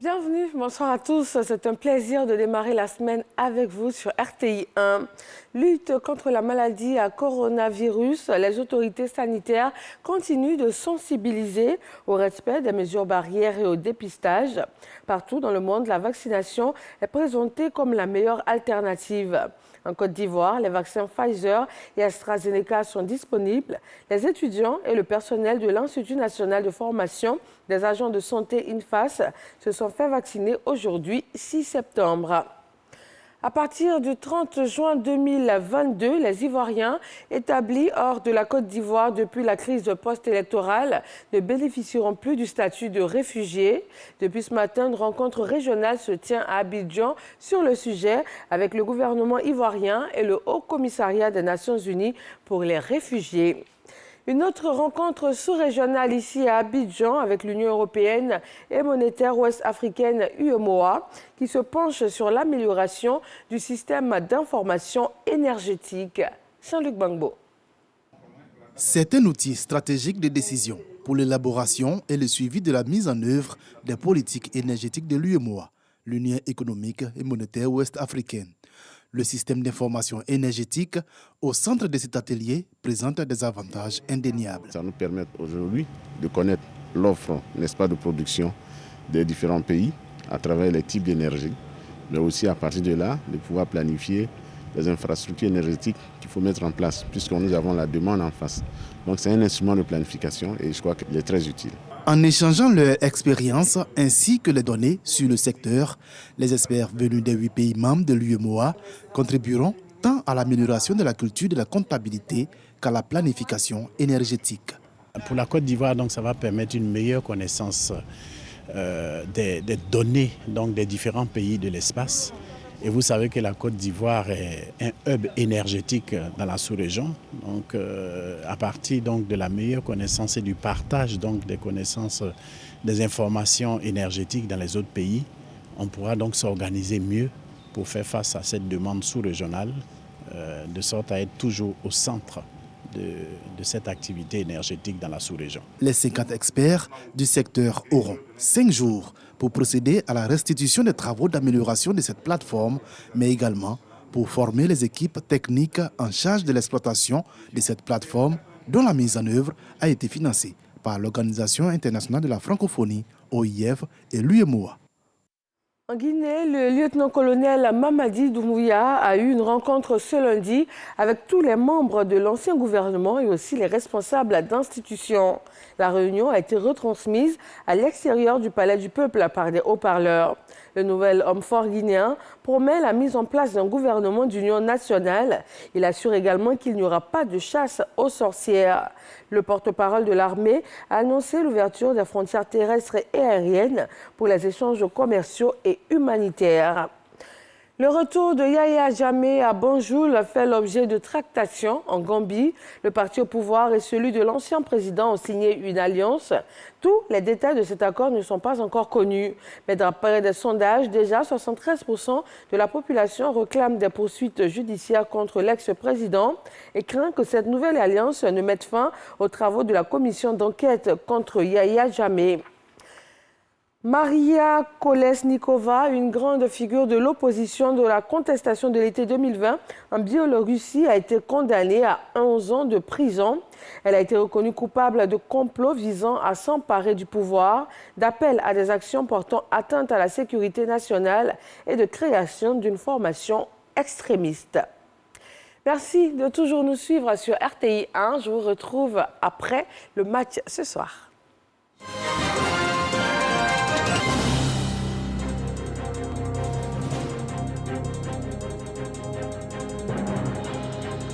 Bienvenue, bonsoir à tous. C'est un plaisir de démarrer la semaine avec vous sur RTI 1. Lutte contre la maladie à coronavirus, les autorités sanitaires continuent de sensibiliser au respect des mesures barrières et au dépistage. Partout dans le monde, la vaccination est présentée comme la meilleure alternative. En Côte d'Ivoire, les vaccins Pfizer et AstraZeneca sont disponibles. Les étudiants et le personnel de l'Institut national de formation des agents de santé INFAS se sont fait vacciner aujourd'hui, 6 septembre. À partir du 30 juin 2022, les Ivoiriens établis hors de la Côte d'Ivoire depuis la crise post-électorale ne bénéficieront plus du statut de réfugiés. Depuis ce matin, une rencontre régionale se tient à Abidjan sur le sujet avec le gouvernement ivoirien et le Haut Commissariat des Nations Unies pour les réfugiés. Une autre rencontre sous-régionale ici à Abidjan avec l'Union européenne et monétaire ouest-africaine UEMOA qui se penche sur l'amélioration du système d'information énergétique. Jean-Luc Bangbo. C'est un outil stratégique de décision pour l'élaboration et le suivi de la mise en œuvre des politiques énergétiques de l'UEMOA, l'Union économique et monétaire ouest-africaine. Le système d'information énergétique au centre de cet atelier présente des avantages indéniables. Ça nous permet aujourd'hui de connaître l'offre, n'est-ce pas, de production des différents pays à travers les types d'énergie, mais aussi à partir de là, de pouvoir planifier les infrastructures énergétiques qu'il faut mettre en place, puisque nous avons la demande en face. Donc c'est un instrument de planification et je crois qu'il est très utile. En échangeant leur expérience ainsi que les données sur le secteur, les experts venus des 8 pays membres de l'UEMOA contribueront tant à l'amélioration de la culture de la comptabilité qu'à la planification énergétique. Pour la Côte d'Ivoire, ça va permettre une meilleure connaissance des données des différents pays de l'espace. Et vous savez que la Côte d'Ivoire est un hub énergétique dans la sous-région. Donc, à partir de la meilleure connaissance et du partage des connaissances, des informations énergétiques dans les autres pays, on pourra donc s'organiser mieux pour faire face à cette demande sous-régionale, de sorte à être toujours au centre de cette activité énergétique dans la sous-région. Les 50 experts du secteur auront 5 jours pour procéder à la restitution des travaux d'amélioration de cette plateforme, mais également pour former les équipes techniques en charge de l'exploitation de cette plateforme dont la mise en œuvre a été financée par l'Organisation internationale de la francophonie, OIF et l'UEMOA. En Guinée, le lieutenant-colonel Mamadi Doumbouya a eu une rencontre ce lundi avec tous les membres de l'ancien gouvernement et aussi les responsables d'institutions. La réunion a été retransmise à l'extérieur du Palais du Peuple par des haut-parleurs. Le nouvel homme fort guinéen promet la mise en place d'un gouvernement d'union nationale. Il assure également qu'il n'y aura pas de chasse aux sorcières. Le porte-parole de l'armée a annoncé l'ouverture des frontières terrestres et aériennes pour les échanges commerciaux et humanitaires. Le retour de Yahya Jammeh à Banjul fait l'objet de tractations en Gambie. Le parti au pouvoir et celui de l'ancien président ont signé une alliance. Tous les détails de cet accord ne sont pas encore connus. Mais d'après des sondages, déjà 73% de la population réclame des poursuites judiciaires contre l'ex-président et craint que cette nouvelle alliance ne mette fin aux travaux de la commission d'enquête contre Yahya Jammeh. Maria Kolesnikova, une grande figure de l'opposition de la contestation de l'été 2020 en Biélorussie, a été condamnée à 11 ans de prison. Elle a été reconnue coupable de complot visant à s'emparer du pouvoir, d'appel à des actions portant atteinte à la sécurité nationale et de création d'une formation extrémiste. Merci de toujours nous suivre sur RTI 1. Je vous retrouve après le match ce soir.